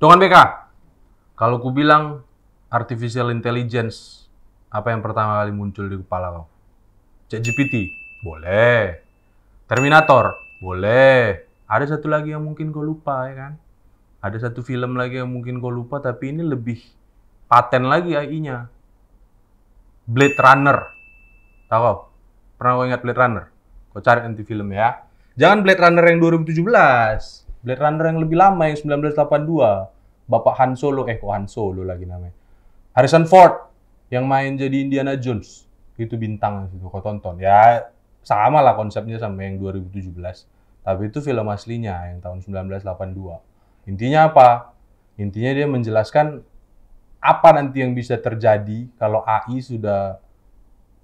Dongan BK, kalau ku bilang artificial intelligence, apa yang pertama kali muncul di kepala kau? ChatGPT? Boleh. Terminator? Boleh. Ada satu lagi yang mungkin kau lupa, ya kan? Ada satu film lagi yang mungkin kau lupa, tapi ini lebih paten lagi AI-nya. Blade Runner. Tahu kau? Pernah kau ingat Blade Runner? Kau cari nanti film ya. Jangan Blade Runner yang 2017. Blade Runner yang lebih lama, yang 1982. Bapak Han Solo, kok Han Solo lagi namanya. Harrison Ford yang main jadi Indiana Jones. Itu bintang itu, kau tonton. Ya, sama lah konsepnya sama yang 2017. Tapi itu film aslinya yang tahun 1982. Intinya apa? Intinya dia menjelaskan apa nanti yang bisa terjadi kalau AI sudah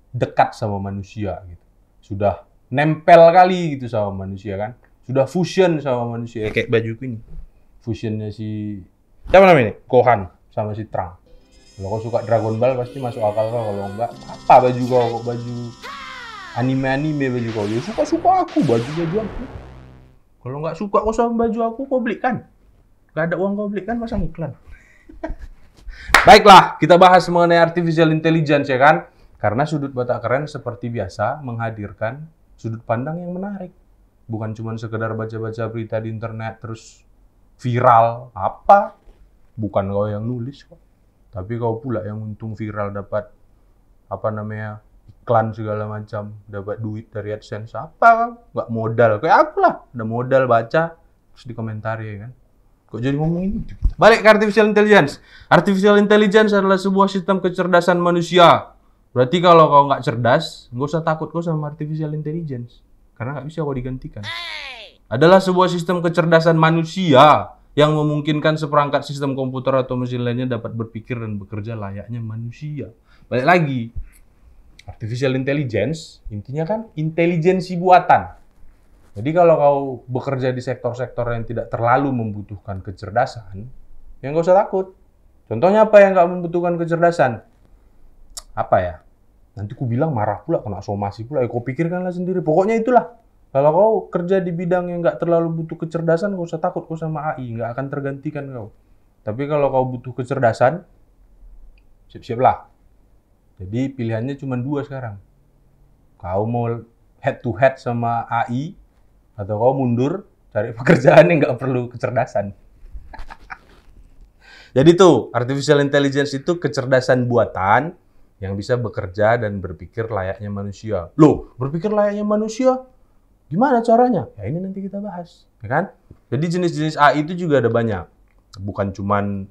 dekat sama manusia gitu. Sudah nempel kali gitu sama manusia kan. Sudah fusion sama manusia. Kayak bajuku ini. Fusionnya si siapa namanya ini? Gohan sama si Trunks. Kalau kau suka Dragon Ball pasti masuk akal kau. Kalau enggak, apa baju kau? Kok baju anime baju kau? Ya suka-suka aku baju aku. Kalau nggak suka kau sama baju aku, kau belikan. Gak ada uang kau belikan, pasang iklan. Baiklah, kita bahas mengenai artificial intelligence ya kan? Karena sudut batak keren seperti biasa menghadirkan sudut pandang yang menarik. Bukan cuma sekedar baca-baca berita di internet terus viral. Apa? Bukan kau yang nulis kok. Tapi kau pula yang untung viral dapat iklan segala macam, dapat duit dari AdSense. Apa? Nggak modal. Kayak aku lah. Ada modal baca terus dikomentari ya kan. Kok jadi ngomong ini? Balik ke artificial intelligence. Artificial intelligence adalah sebuah sistem kecerdasan manusia. Berarti kalau kau nggak cerdas, nggak usah takut kau sama artificial intelligence. Karena nggak bisa kau digantikan. Adalah sebuah sistem kecerdasan manusia yang memungkinkan seperangkat sistem komputer atau mesin lainnya dapat berpikir dan bekerja layaknya manusia. Balik lagi, artificial intelligence intinya kan intelijensi buatan. Jadi kalau kau bekerja di sektor-sektor yang tidak terlalu membutuhkan kecerdasan, ya nggak usah takut. Contohnya apa yang nggak membutuhkan kecerdasan? Apa ya? Nanti ku bilang marah pula, kena somasi pula. Ya kau pikirkanlah sendiri. Pokoknya itulah. Kalau kau kerja di bidang yang nggak terlalu butuh kecerdasan, nggak usah takut kau sama AI. Nggak akan tergantikan kau. Tapi kalau kau butuh kecerdasan, siap-siaplah. Jadi pilihannya cuma dua sekarang. Kau mau head to head sama AI, atau kau mundur, cari pekerjaan yang nggak perlu kecerdasan. Jadi tuh, artificial intelligence itu kecerdasan buatan yang bisa bekerja dan berpikir layaknya manusia. Loh, berpikir layaknya manusia? Gimana caranya? Ya ini nanti kita bahas, ya kan? Jadi jenis-jenis AI itu juga ada banyak. Bukan cuman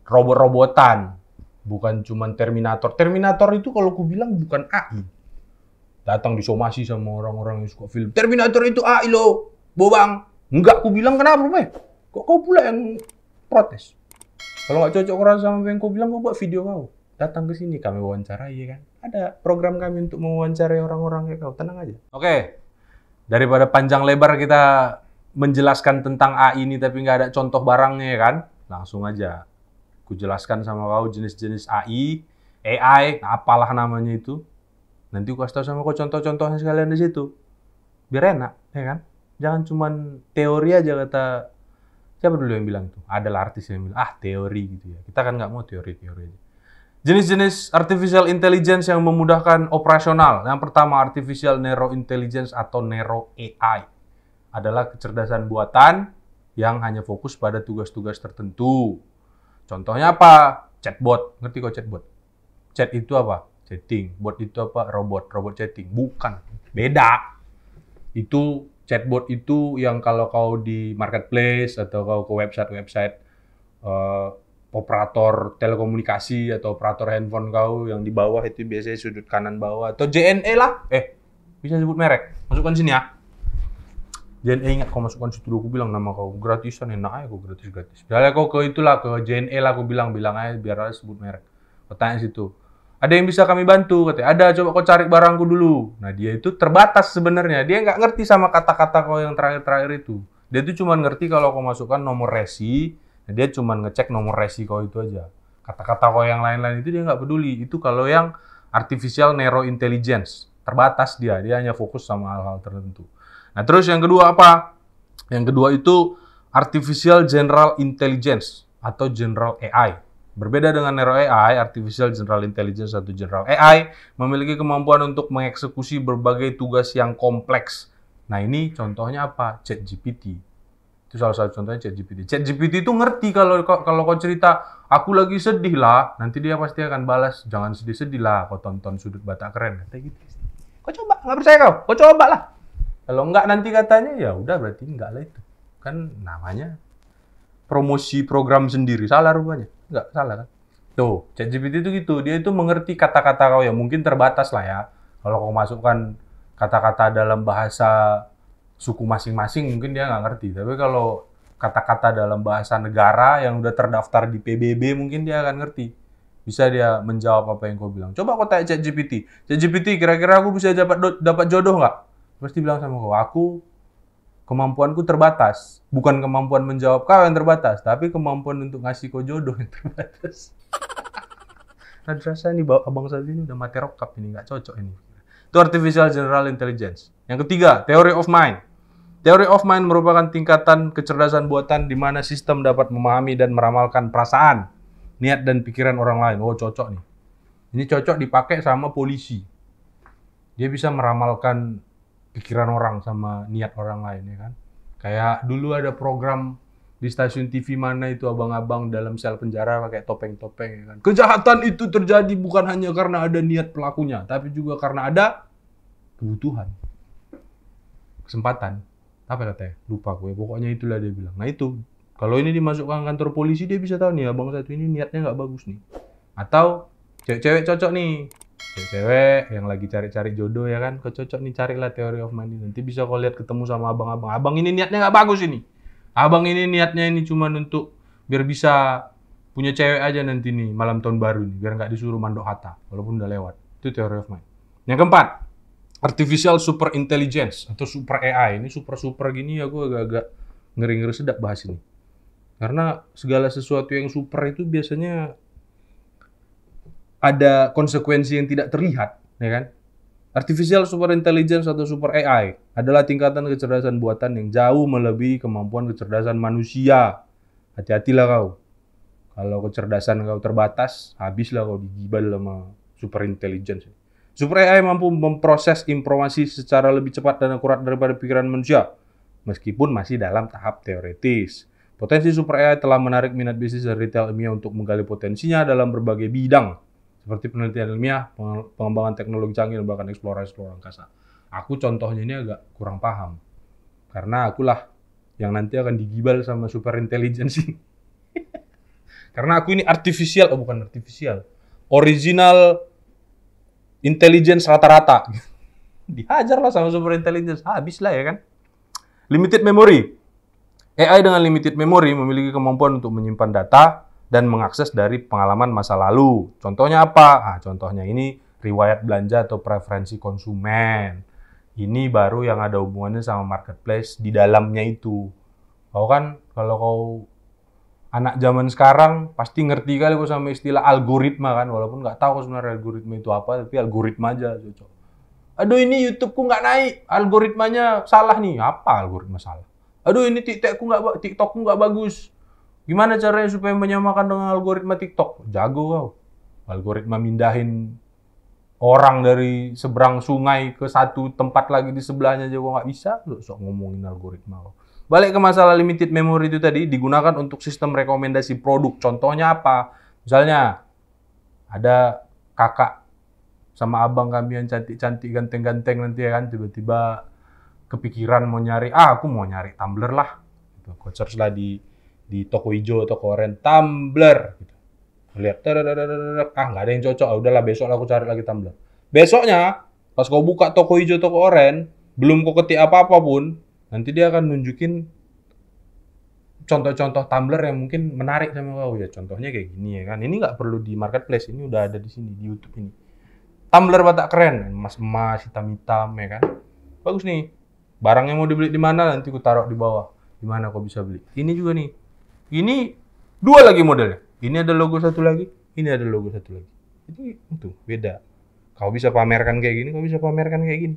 robot-robotan, bukan cuman Terminator. Terminator itu kalau ku bilang bukan AI. Datang disomasi sama orang-orang yang suka film. Terminator itu AI loh, bobang. Enggak, ku bilang kenapa, Pak? Kok kau pula yang protes? Kalau nggak cocok orang sama yang kau bilang, kau buat video kau. Datang ke sini, kami wawancarai, ya kan? Ada program kami untuk mewawancarai orang-orang kayak kau. Tenang aja. Oke, daripada panjang lebar kita menjelaskan tentang AI ini tapi nggak ada contoh barangnya, ya kan? Langsung aja. Ku jelaskan sama kau jenis-jenis AI, apalah namanya itu. Nanti aku kasih tahu sama kau contoh-contohnya sekalian di situ. Biar enak, ya kan? Jangan cuman teori aja kata. Siapa dulu yang bilang tuh? Adalah artis yang bilang, teori gitu ya. Kita kan nggak mau teori-teori aja. Jenis-jenis artificial intelligence yang memudahkan operasional. Yang pertama, artificial narrow intelligence atau narrow AI. Adalah kecerdasan buatan yang hanya fokus pada tugas-tugas tertentu. Contohnya apa? Chatbot. Ngerti kok chatbot? Chat itu apa? Chatting. Bot itu apa? Robot chatting. Bukan. Beda. Itu chatbot itu yang kalau kau di marketplace atau kau ke website-website operator telekomunikasi atau operator handphone kau yang di bawah itu biasanya sudut kanan bawah atau JNE lah. Bisa sebut merek. Masukkan sini ya. JNE ingat kau masukkan situ dulu, aku bilang nama kau gratisan, enak aja kau gratis. Misalnya kau ke itulah ke JNE lah, aku bilang aja biar aja sebut merek. Kau tanya situ. Ada yang bisa kami bantu, katanya. Ada, coba kau cari barangku dulu. Nah, dia itu terbatas sebenarnya. Dia nggak ngerti sama kata-kata kau yang terakhir-terakhir itu. Dia itu cuma ngerti kalau kau masukkan nomor resi, nah dia cuma ngecek nomor resi kau itu aja. Kata-kata kau yang lain-lain itu dia nggak peduli. Itu kalau yang artificial narrow intelligence. Terbatas dia hanya fokus sama hal-hal tertentu. Nah, terus yang kedua apa? Yang kedua itu Artificial General Intelligence atau General AI. Berbeda dengan Narrow AI, Artificial General Intelligence atau General AI memiliki kemampuan untuk mengeksekusi berbagai tugas yang kompleks. Nah, ini contohnya apa? ChatGPT. Itu salah satu contohnya ChatGPT. ChatGPT itu ngerti kalau kau cerita, aku lagi sedih lah, nanti dia pasti akan balas, jangan sedih-sedih lah, kau tonton Sudut Batak Keren. Kata gitu. Kau coba, nggak percaya kau? Kau coba lah. Kalau enggak nanti katanya, ya udah berarti enggak lah itu. Kan namanya promosi program sendiri. Salah rupanya. Enggak, salah kan? Tuh, ChatGPT itu gitu. Dia itu mengerti kata-kata kau ya. Mungkin terbatas lah ya. Kalau kau masukkan kata-kata dalam bahasa suku masing-masing, mungkin dia nggak ngerti. Tapi kalau kata-kata dalam bahasa negara yang udah terdaftar di PBB, mungkin dia akan ngerti. Bisa dia menjawab apa yang kau bilang. Coba kau tanya ChatGPT. ChatGPT, kira-kira aku bisa dapat jodoh nggak? Pasti bilang sama kau, kemampuanku terbatas. Bukan kemampuan menjawab kau yang terbatas, tapi kemampuan untuk ngasih kau jodoh yang terbatas. Ada rasa ini abang saya ini udah mati rokap ini, nggak cocok ini. Itu Artificial General Intelligence. Yang ketiga, Theory of Mind. Theory of Mind merupakan tingkatan kecerdasan buatan di mana sistem dapat memahami dan meramalkan perasaan, niat, dan pikiran orang lain. Oh, cocok nih. Ini cocok dipakai sama polisi. Dia bisa meramalkan pikiran orang sama niat orang lain, ya kan? Kayak dulu ada program di stasiun TV mana itu abang-abang dalam sel penjara pakai topeng-topeng, ya kan? Kejahatan itu terjadi bukan hanya karena ada niat pelakunya, tapi juga karena ada kebutuhan, kesempatan. Apa katanya? Lupa gue. Pokoknya itulah dia bilang. Nah itu, kalau ini dimasukkan kantor polisi, dia bisa tahu nih abang satu ini niatnya nggak bagus nih. Atau cewek-cewek cocok nih. Cewek yang lagi cari-cari jodoh, ya kan, kau cocok nih, carilah Theory of Mind ini. Nanti bisa kau lihat ketemu sama abang-abang. Abang ini niatnya nggak bagus ini. Abang ini niatnya ini cuma untuk biar bisa punya cewek aja nanti nih malam tahun baru nih, biar nggak disuruh mandok hatta walaupun udah lewat. Itu Theory of Mind. Yang keempat, Artificial Super Intelligence atau Super AI. Ini super gini aku agak-agak ngeri-ngeri sedap bahas ini. Karena segala sesuatu yang super itu biasanya ada konsekuensi yang tidak terlihat, ya kan? Artificial Super Intelligence atau Super AI adalah tingkatan kecerdasan buatan yang jauh melebihi kemampuan kecerdasan manusia. Hati-hatilah kau. Kalau kecerdasan kau terbatas, habislah kau digibal sama Super Intelligence. Super AI mampu memproses informasi secara lebih cepat dan akurat daripada pikiran manusia, meskipun masih dalam tahap teoretis. Potensi Super AI telah menarik minat bisnis dan retail ilmiah untuk menggali potensinya dalam berbagai bidang, seperti penelitian ilmiah, pengembangan teknologi canggih, dan bahkan eksplorasi luar angkasa. Aku contohnya ini agak kurang paham, karena akulah yang nanti akan digibal sama Super Intelligence ini. Karena aku ini original intelligence rata-rata. Dihajarlah sama Super Intelligence, habislah, ya kan? Limited memory. AI dengan limited memory memiliki kemampuan untuk menyimpan data dan mengakses dari pengalaman masa lalu. Contohnya apa? Contohnya ini riwayat belanja atau preferensi konsumen. Ini baru yang ada hubungannya sama marketplace di dalamnya itu. Kau kan, kalau kau anak zaman sekarang pasti ngerti kali kok sama istilah algoritma kan, walaupun nggak tahu sebenarnya algoritma itu apa, tapi algoritma aja cocok. Aduh ini YouTube-ku nggak naik, algoritmanya salah nih. Apa algoritma salah? Aduh ini TikTok-ku nggak bagus. Gimana caranya supaya menyamakan dengan algoritma TikTok? Jago kau. Algoritma mindahin orang dari seberang sungai ke satu tempat lagi di sebelahnya aja kok nggak bisa. Lu sok ngomongin algoritma kau. Balik ke masalah limited memory itu tadi, digunakan untuk sistem rekomendasi produk. Contohnya apa? Misalnya, ada kakak sama abang kami yang cantik-cantik, ganteng-ganteng nanti, ya kan, tiba-tiba kepikiran mau nyari, aku mau nyari tumbler lah. Gitu. Kau search lah di toko hijau, toko oranye, tumbler. Gitu. Lihat, nggak ada yang cocok, udahlah besok aku cari lagi tumbler. Besoknya, pas kau buka toko hijau, toko oranye, belum kau ketik apa-apa pun, nanti dia akan nunjukin contoh-contoh tumbler yang mungkin menarik sama kau. Ya contohnya kayak gini, ya kan. Ini nggak perlu di marketplace, ini udah ada di sini, di YouTube ini. Tumbler Batak Keren, emas-emas, hitam-hitam, ya kan. Bagus nih. Barangnya mau dibeli di mana, nanti ku taruh di bawah. Di mana kau bisa beli. Ini juga nih. Ini dua lagi modelnya. Ini ada logo satu lagi, ini ada logo satu lagi. Jadi itu beda. Kau bisa pamerkan kayak gini, kau bisa pamerkan kayak gini.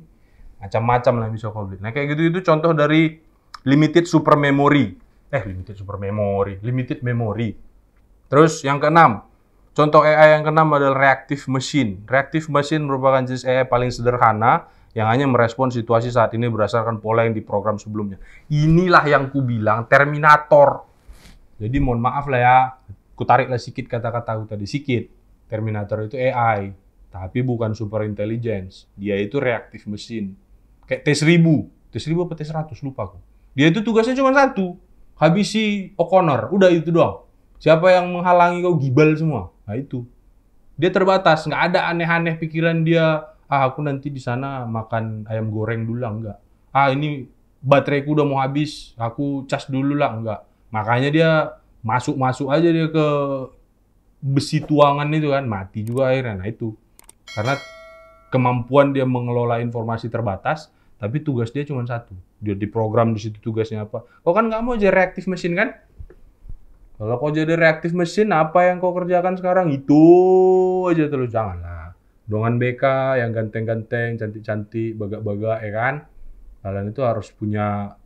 Macam-macam lah bisa kau beli. Nah kayak gitu itu contoh dari limited super memory. limited memory. Terus yang keenam, contoh AI yang keenam adalah reactive machine. Reactive machine merupakan jenis AI paling sederhana yang hanya merespon situasi saat ini berdasarkan pola yang diprogram sebelumnya. Inilah yang ku bilang Terminator. Jadi mohon maaf lah ya, ku tariklah sedikit kata-kata aku tadi, sedikit. Terminator itu AI, tapi bukan super intelligence. Dia itu reactive machine. Kayak T-1000 apa T-100 lupa aku. Dia itu tugasnya cuma satu, habisi O'Connor, udah itu doang. Siapa yang menghalangi kau gibal semua? Nah itu. Dia terbatas, nggak ada aneh-aneh pikiran dia, aku nanti di sana makan ayam goreng dulu lah, enggak. Ini bateraiku udah mau habis, aku cas dulu lah, enggak. Makanya dia masuk aja dia ke besi tuangan itu kan, mati juga akhirnya. Nah itu. Karena kemampuan dia mengelola informasi terbatas, tapi tugas dia cuma satu. Dia diprogram di situ tugasnya apa. Kau kan nggak mau jadi reactive machine kan? Kalau kau jadi reactive machine, apa yang kau kerjakan sekarang? Itu aja terus, janganlah. Dongan BK yang ganteng-ganteng, cantik-cantik, bagak-bagak, ya kan? Kalian itu harus punya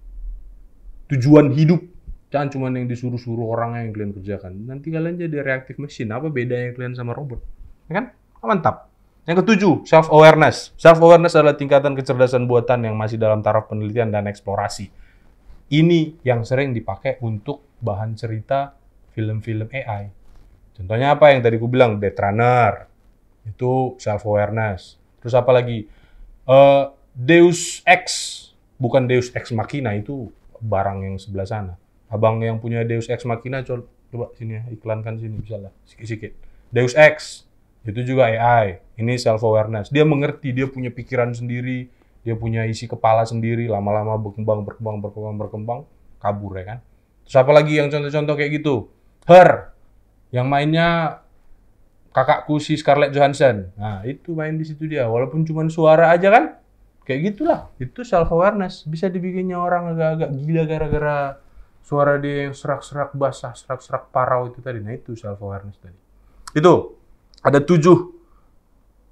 tujuan hidup. Jangan cuma yang disuruh-suruh orang yang kalian kerjakan. Nanti kalian jadi reactive machine. Apa bedanya kalian sama robot? Ya kan? Mantap. Yang ketujuh, self-awareness. Self-awareness adalah tingkatan kecerdasan buatan yang masih dalam taraf penelitian dan eksplorasi. Ini yang sering dipakai untuk bahan cerita film-film AI. Contohnya apa yang tadi aku bilang? Blade Runner. Itu self-awareness. Terus apa lagi? Deus Ex. Bukan Deus Ex Machina, itu barang yang sebelah sana. Abang yang punya Deus Ex Machina, coba sini ya, iklankan sini, bisa lah, sikit-sikit. Deus Ex, itu juga AI. Ini self-awareness. Dia mengerti, dia punya pikiran sendiri, dia punya isi kepala sendiri, lama-lama berkembang, kabur ya kan. Terus apa lagi yang contoh-contoh kayak gitu? Her, yang mainnya kakakku si Scarlett Johansson. Nah, itu main di situ dia. Walaupun cuma suara aja kan? Kayak gitulah. Itu self-awareness. Bisa dibikinnya orang agak-agak gila gara-gara suara dia yang serak-serak basah, serak-serak parau itu tadi. Nah, itu self-awareness tadi. Itu. Ada 7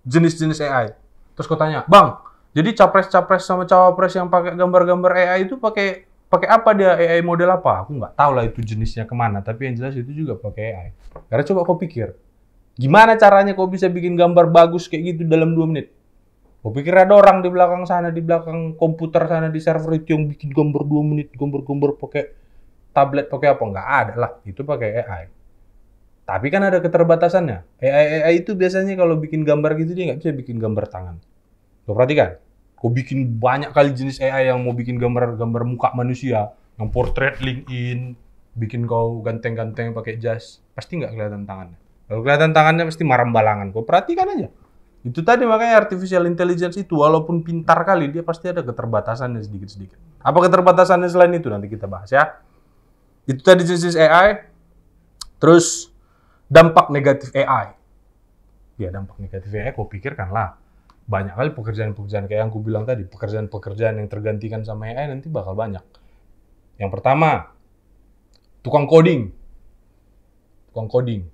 jenis-jenis AI. Terus kau tanya, Bang, jadi capres-capres sama cawapres yang pakai gambar-gambar AI itu pakai apa dia? AI model apa? Aku nggak tahu lah itu jenisnya kemana. Tapi yang jelas itu juga pakai AI. Karena coba kau pikir, gimana caranya kau bisa bikin gambar bagus kayak gitu dalam 2 menit? Kau pikir ada orang di belakang sana, di belakang komputer sana, di server itu yang bikin gambar 2 menit, gambar-gambar pakai tablet, pakai apa? Nggak ada lah, itu pakai AI. Tapi kan ada keterbatasannya. AI itu biasanya kalau bikin gambar gitu, dia nggak bisa bikin gambar tangan. Kau perhatikan, kau bikin banyak kali jenis AI yang mau bikin gambar muka manusia, yang portrait LinkedIn, bikin kau ganteng-ganteng pakai jas, pasti nggak kelihatan tangannya. Kalau kelihatan tangannya pasti marambalangan. Kau perhatikan aja. Itu tadi makanya artificial intelligence itu walaupun pintar kali, dia pasti ada keterbatasannya sedikit-sedikit. Apa keterbatasannya selain itu? Nanti kita bahas ya. Itu tadi jenis AI. Terus dampak negatif AI. Ya dampak negatif AI kau pikirkanlah. Banyak kali pekerjaan-pekerjaan kayak yang aku bilang tadi. Pekerjaan-pekerjaan yang tergantikan sama AI nanti bakal banyak. Yang pertama, tukang coding. Tukang coding.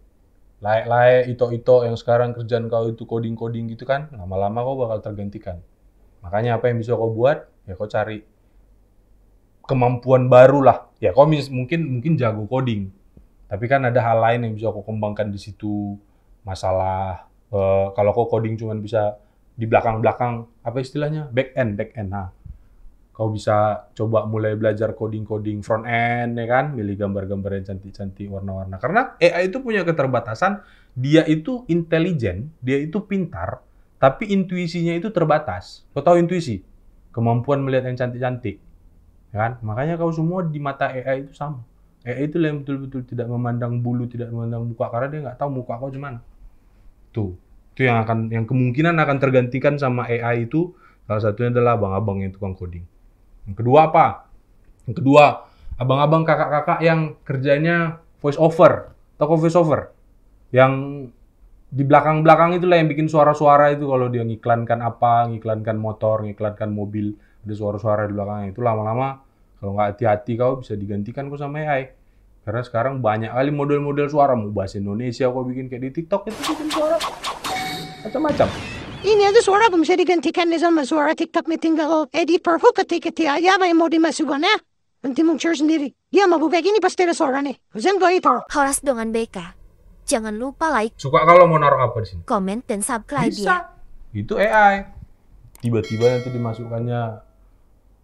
Layak-layak, ito-ito yang sekarang kerjaan kau itu coding-coding gitu kan, lama-lama kau bakal tergantikan. Makanya apa yang bisa kau buat, ya kau cari kemampuan baru lah. Ya kau mungkin jago coding, tapi kan ada hal lain yang bisa kau kembangkan di situ. Masalah, kalau kau coding cuma bisa di belakang-belakang, apa istilahnya? Back-end. Nah, kau bisa coba mulai belajar coding front end, ya kan? Milih gambar-gambar yang cantik-cantik, warna-warna. Karena AI itu punya keterbatasan, dia itu intelijen, dia itu pintar, tapi intuisinya itu terbatas. Kau tahu intuisi? Kemampuan melihat yang cantik-cantik. Ya kan? Makanya kau semua di mata AI itu sama. AI itu yang betul-betul tidak memandang bulu, tidak memandang muka, karena dia nggak tahu muka kau gimana. Tuh. Itu yang kemungkinan akan tergantikan sama AI itu, salah satunya adalah abang-abang yang tukang coding. Yang kedua apa? Yang kedua, abang-abang kakak-kakak yang kerjanya voice over, toko voice over. Yang di belakang-belakang itulah yang bikin suara-suara itu kalau dia ngiklankan apa, ngiklankan motor, ngiklankan mobil, ada suara-suara di belakangnya. Itu lama-lama kalau nggak hati-hati kau bisa digantikan kok sama AI. Karena sekarang banyak kali model-model suara, mau bahasa Indonesia kau bikin kayak di TikTok itu bikin suara macam-macam. Ini ada suara bisa digantikan sama suara TikTok, tinggal edit per hook ketika aja yang mau dimasukan ya. Nanti mau share sendiri. Dia mabubek ini pasti ada suaranya. Zengo itu. Horas dengan BK. Jangan lupa like, Suka kalau mau naruh apa di sini? komen, dan subscribe ya. Bisa. Itu AI. Tiba-tiba nanti dimasukkannya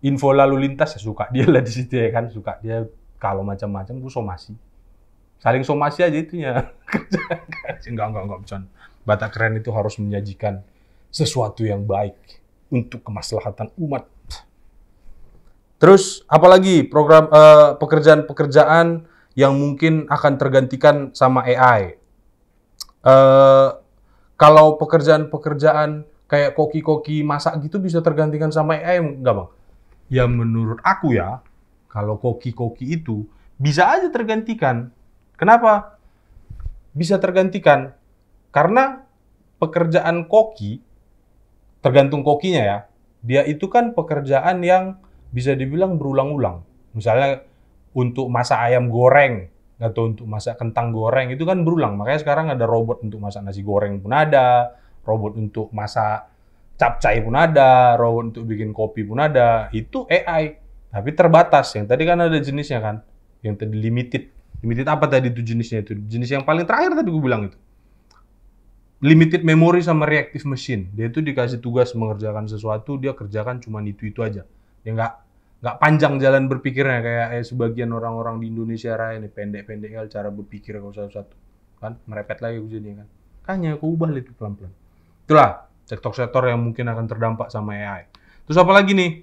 info lalu lintas, ya suka dia lah di situ ya kan. Suka dia kalau macam-macam gue somasi. Saling somasi aja itunya. Enggak bercanda. Batak Keren itu harus menyajikan sesuatu yang baik untuk kemaslahatan umat. Terus apalagi program pekerjaan-pekerjaan yang mungkin akan tergantikan sama AI. Kalau pekerjaan-pekerjaan kayak koki-koki masak gitu bisa tergantikan sama AI enggak, Bang? Ya menurut aku ya, kalau koki-koki itu bisa aja tergantikan. Kenapa? Bisa tergantikan karena pekerjaan koki tergantung kokinya ya. Dia itu kan pekerjaan yang bisa dibilang berulang-ulang. Misalnya untuk masak ayam goreng atau untuk masak kentang goreng itu kan berulang. Makanya sekarang ada robot untuk masak nasi goreng pun ada, robot untuk masak capcay pun ada, robot untuk bikin kopi pun ada. Itu AI, tapi terbatas. Yang tadi kan ada jenisnya kan, yang tadi limited. Limited apa tadi itu jenisnya itu? Jenis yang paling terakhir tadi gue bilang itu. Limited memory sama reactive machine. Dia itu dikasih tugas mengerjakan sesuatu, dia kerjakan cuma itu aja. Ya nggak panjang jalan berpikirnya kayak sebagian orang-orang di Indonesia Raya ini pendek-pendek kali cara berpikir kalau satu-satu. Kan merepet lagi jadinya kan. Kayaknya aku ubah itu pelan-pelan. Itulah sektor-sektor yang mungkin akan terdampak sama AI. Terus apa lagi nih?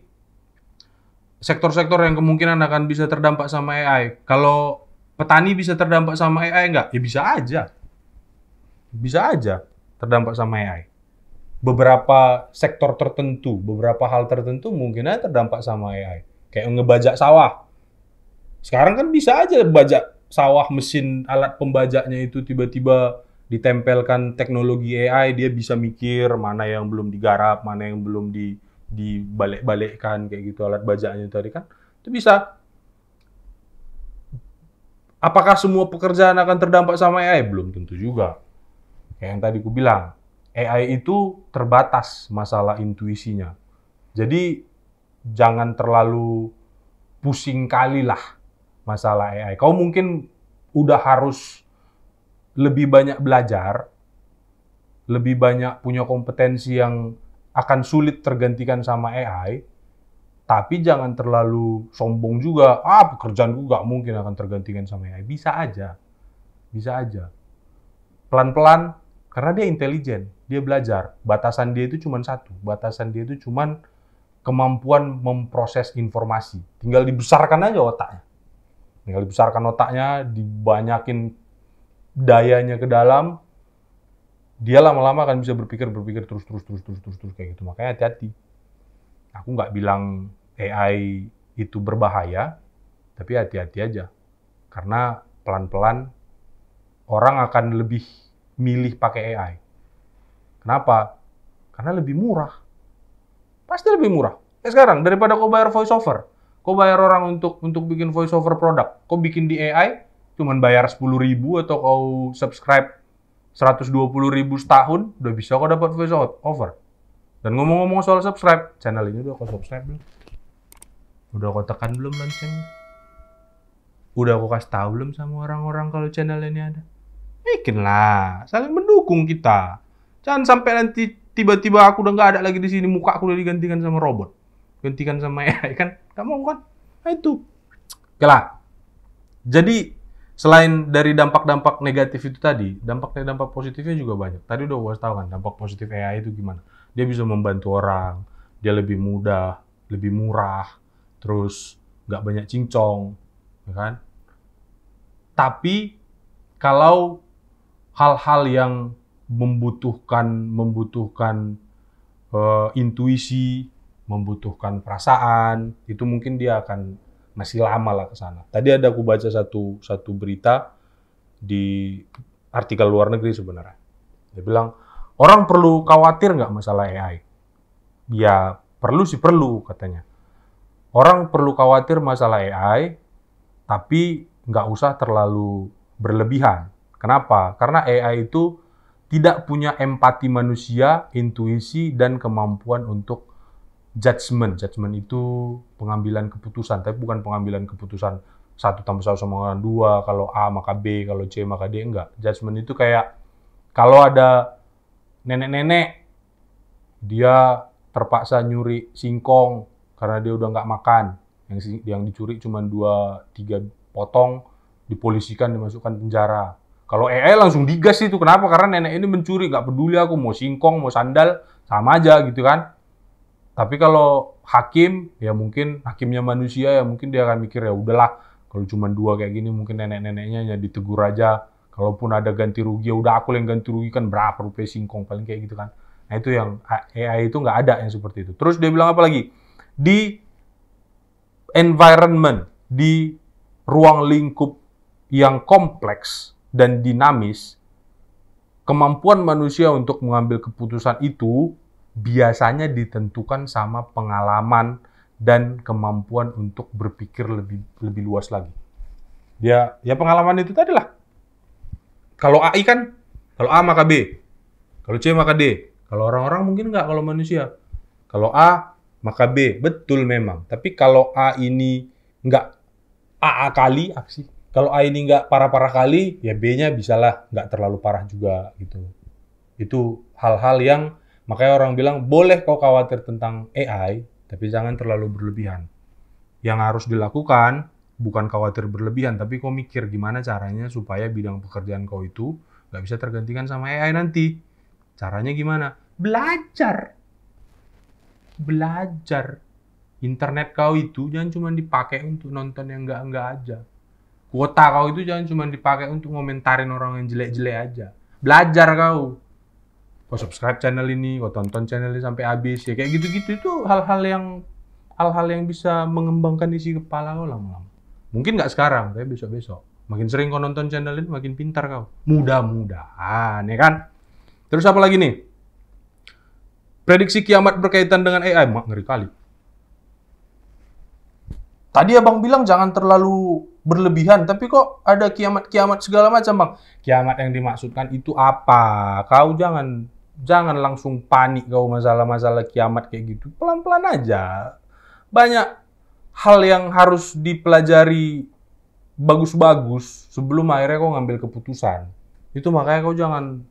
Sektor-sektor yang kemungkinan akan bisa terdampak sama AI. Kalau petani bisa terdampak sama AI nggak? Ya bisa aja. Bisa aja terdampak sama AI. Beberapa sektor tertentu, beberapa hal tertentu mungkin aja terdampak sama AI. Kayak ngebajak sawah. Sekarang kan bisa aja bajak sawah, mesin alat pembajaknya itu tiba-tiba ditempelkan teknologi AI, dia bisa mikir mana yang belum digarap, mana yang belum dibalik-balikkan, kayak gitu alat bajaknya tadi kan. Itu bisa. Apakah semua pekerjaan akan terdampak sama AI? Belum tentu juga. Kayak yang tadi aku bilang, AI itu terbatas masalah intuisinya. Jadi jangan terlalu pusing kali lah masalah AI. Kau mungkin udah harus lebih banyak belajar, lebih banyak punya kompetensi yang akan sulit tergantikan sama AI, tapi jangan terlalu sombong juga. Pekerjaanku nggak mungkin akan tergantikan sama AI. Bisa aja. Bisa aja. Pelan-pelan, karena dia intelijen, dia belajar. Batasan dia itu cuma satu. Batasan dia itu cuma kemampuan memproses informasi. Tinggal dibesarkan aja otaknya. Tinggal dibesarkan otaknya, dibanyakin dayanya ke dalam, dia lama-lama akan bisa berpikir terus kayak gitu. Makanya hati-hati. Aku nggak bilang AI itu berbahaya, tapi hati-hati aja. Karena pelan-pelan orang akan lebih milih pakai AI. Kenapa? Karena lebih murah. Pasti lebih murah. Sekarang daripada kau bayar voice over, kau bayar orang untuk bikin voice over produk, kau bikin di AI cuman bayar 10.000 atau kau subscribe 120.000 setahun, udah bisa kau dapat voice over. Dan ngomong-ngomong soal subscribe, channel ini udah kau subscribe belum? Udah kau tekan belum loncengnya? Udah kau kasih tahu belum sama orang-orang kalau channel ini ada? Bikin lah, saling mendukung kita. Jangan sampai nanti tiba-tiba aku udah nggak ada lagi di sini, muka aku udah digantikan sama robot, gantikan sama AI kan? Nggak mau kan? Nah itu. Oke lah. Jadi selain dari dampak-dampak negatif itu tadi, dampak positifnya juga banyak. Tadi udah gue tahu kan, dampak positif AI itu gimana? Dia bisa membantu orang, dia lebih mudah, lebih murah, terus nggak banyak cincong, ya kan? Tapi kalau hal-hal yang membutuhkan intuisi, membutuhkan perasaan, itu mungkin dia akan masih lama lah ke sana. Tadi ada aku baca satu berita di artikel luar negeri sebenarnya. Dia bilang, orang perlu khawatir nggak masalah AI? Ya, perlu sih perlu katanya. Orang perlu khawatir masalah AI, tapi nggak usah terlalu berlebihan. Kenapa? Karena AI itu tidak punya empati manusia, intuisi, dan kemampuan untuk judgment. Judgment itu pengambilan keputusan, tapi bukan pengambilan keputusan 1 tambah 1 sama dengan 2, kalau A maka B, kalau C maka D, enggak. Judgment itu kayak kalau ada nenek-nenek, dia terpaksa nyuri singkong karena dia udah nggak makan. Yang dicuri cuma 2-3 potong, dipolisikan, dimasukkan penjara. Kalau AI langsung digas itu. Kenapa? Karena nenek ini mencuri, nggak peduli aku mau singkong, mau sandal, sama aja gitu kan. Tapi kalau hakim, ya mungkin hakimnya manusia, ya mungkin dia akan mikir, ya udahlah, kalau cuma 2 kayak gini, mungkin nenek-neneknya ya ditegur aja. Kalaupun ada ganti rugi, ya udah aku yang ganti rugi, kan berapa rupiah singkong, paling kayak gitu kan. Nah itu yang AI itu nggak ada yang seperti itu. Terus dia bilang apa lagi? Di environment, di ruang lingkup yang kompleks dan dinamis, kemampuan manusia untuk mengambil keputusan itu biasanya ditentukan sama pengalaman dan kemampuan untuk berpikir lebih luas lagi. Ya pengalaman itu tadi lah. Kalau AI kan, kalau A maka B, kalau C maka D. Kalau orang-orang mungkin nggak, kalau manusia. Kalau A maka B, betul memang. Tapi kalau A ini nggak AA kali, aksi. Kalau A ini nggak parah-parah kali, ya B-nya bisalah nggak terlalu parah juga gitu. Itu hal-hal yang makanya orang bilang boleh kau khawatir tentang AI, tapi jangan terlalu berlebihan. Yang harus dilakukan bukan khawatir berlebihan, tapi kau mikir gimana caranya supaya bidang pekerjaan kau itu nggak bisa tergantikan sama AI nanti. Caranya gimana? Belajar. Internet kau itu jangan cuma dipakai untuk nonton yang enggak aja. Kuota kau itu jangan cuma dipakai untuk ngomentarin orang yang jelek-jelek aja. Belajar kau. Kau subscribe channel ini, kau tonton channel ini sampai habis. Ya kayak gitu-gitu itu hal-hal yang bisa mengembangkan isi kepala kau lama-lama. Mungkin nggak sekarang, tapi besok-besok. Makin sering kau nonton channel ini, makin pintar kau. Mudah-mudahan, ya kan? Terus apa lagi nih? Prediksi kiamat berkaitan dengan AI, ngeri kali. Tadi abang bilang jangan terlalu berlebihan, tapi kok ada kiamat-kiamat segala macam, bang. Kiamat yang dimaksudkan itu apa? Kau jangan langsung panik kau masalah-masalah kiamat kayak gitu. Pelan-pelan aja. Banyak hal yang harus dipelajari bagus-bagus sebelum akhirnya kau ngambil keputusan. Itu makanya kau jangan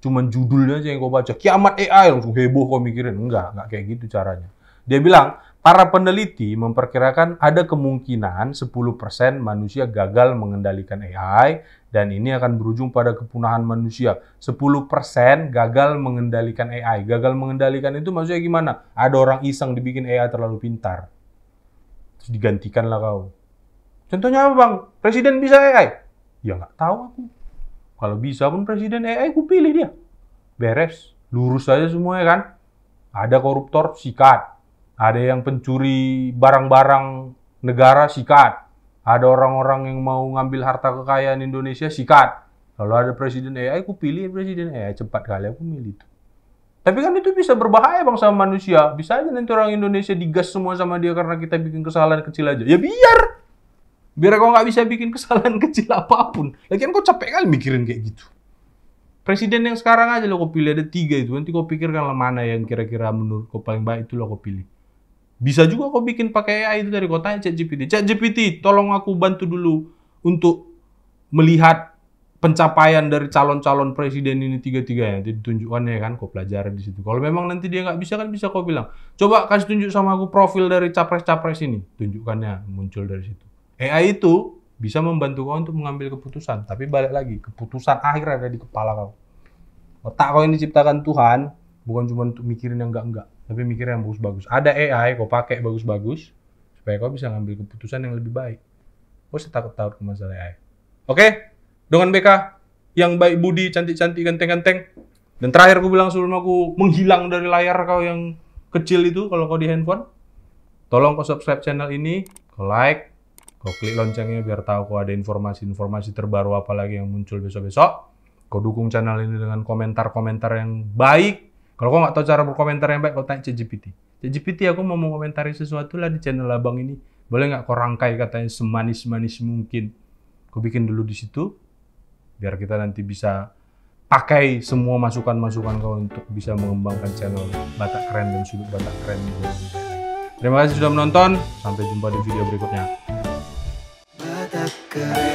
cuman judulnya aja yang kau baca. Kiamat AI, langsung heboh kau mikirin. Enggak kayak gitu caranya. Dia bilang, para peneliti memperkirakan ada kemungkinan 10% manusia gagal mengendalikan AI dan ini akan berujung pada kepunahan manusia. 10% gagal mengendalikan AI. Gagal mengendalikan itu maksudnya gimana? Ada orang iseng dibikin AI terlalu pintar. Terus digantikanlah kau. Contohnya apa, bang? Presiden bisa AI? Ya nggak tahu aku. Kalau bisa pun presiden AI, aku pilih dia. Beres. Lurus aja semuanya kan. Ada koruptor, sikat. Ada yang pencuri barang-barang negara, sikat. Ada orang-orang yang mau ngambil harta kekayaan Indonesia, sikat. Kalau ada presiden AI, aku pilih presiden AI. Cepat kali aku milih itu. Tapi kan itu bisa berbahaya, bang, sama manusia. Bisa aja nanti orang Indonesia digas semua sama dia karena kita bikin kesalahan kecil aja. Ya biar kau nggak bisa bikin kesalahan kecil apapun. Lagian kau capek kali mikirin kayak gitu. Presiden yang sekarang aja lo kau pilih, ada 3 itu. Nanti kau pikirkan mana yang kira-kira menurut kau paling baik, itu lo kau pilih. Bisa juga kau bikin pakai AI itu dari kau tanya ChatGPT. ChatGPT, tolong aku bantu dulu untuk melihat pencapaian dari calon-calon presiden ini 3-3 ya. Nanti ditunjukkannya kan, kau pelajari di situ. Kalau memang nanti dia nggak bisa kan bisa kau bilang, coba kasih tunjuk sama aku profil dari capres-capres ini. Tunjukkannya muncul dari situ. AI itu bisa membantu kau untuk mengambil keputusan. Tapi balik lagi, keputusan akhir ada di kepala kau. Otak kau yang diciptakan Tuhan, bukan cuma untuk mikirin yang enggak-enggak, tapi mikirin yang bagus-bagus. Ada AI, kau pakai bagus-bagus, supaya kau bisa ngambil keputusan yang lebih baik. Kau usah takut-takut ke masalah AI. Oke? Dengan BK, yang baik budi, cantik-cantik, ganteng-ganteng. Dan terakhir aku bilang sebelum aku menghilang dari layar kau yang kecil itu, kalau kau di handphone, tolong kau subscribe channel ini, kau like, kau klik loncengnya biar tahu kau ada informasi-informasi terbaru apa lagi yang muncul besok-besok. Kau dukung channel ini dengan komentar-komentar yang baik. Kalau kau nggak tahu cara berkomentar yang baik, kau tanya ChatGPT. ChatGPT, aku mau mengomentari sesuatu lah di channel abang ini. Boleh nggak kau rangkai katanya semanis-manis mungkin. Kau bikin dulu di situ, biar kita nanti bisa pakai semua masukan-masukan kau untuk bisa mengembangkan channel Batak Keren dan Sudut Batak Keren. Terima kasih sudah menonton. Sampai jumpa di video berikutnya. keren.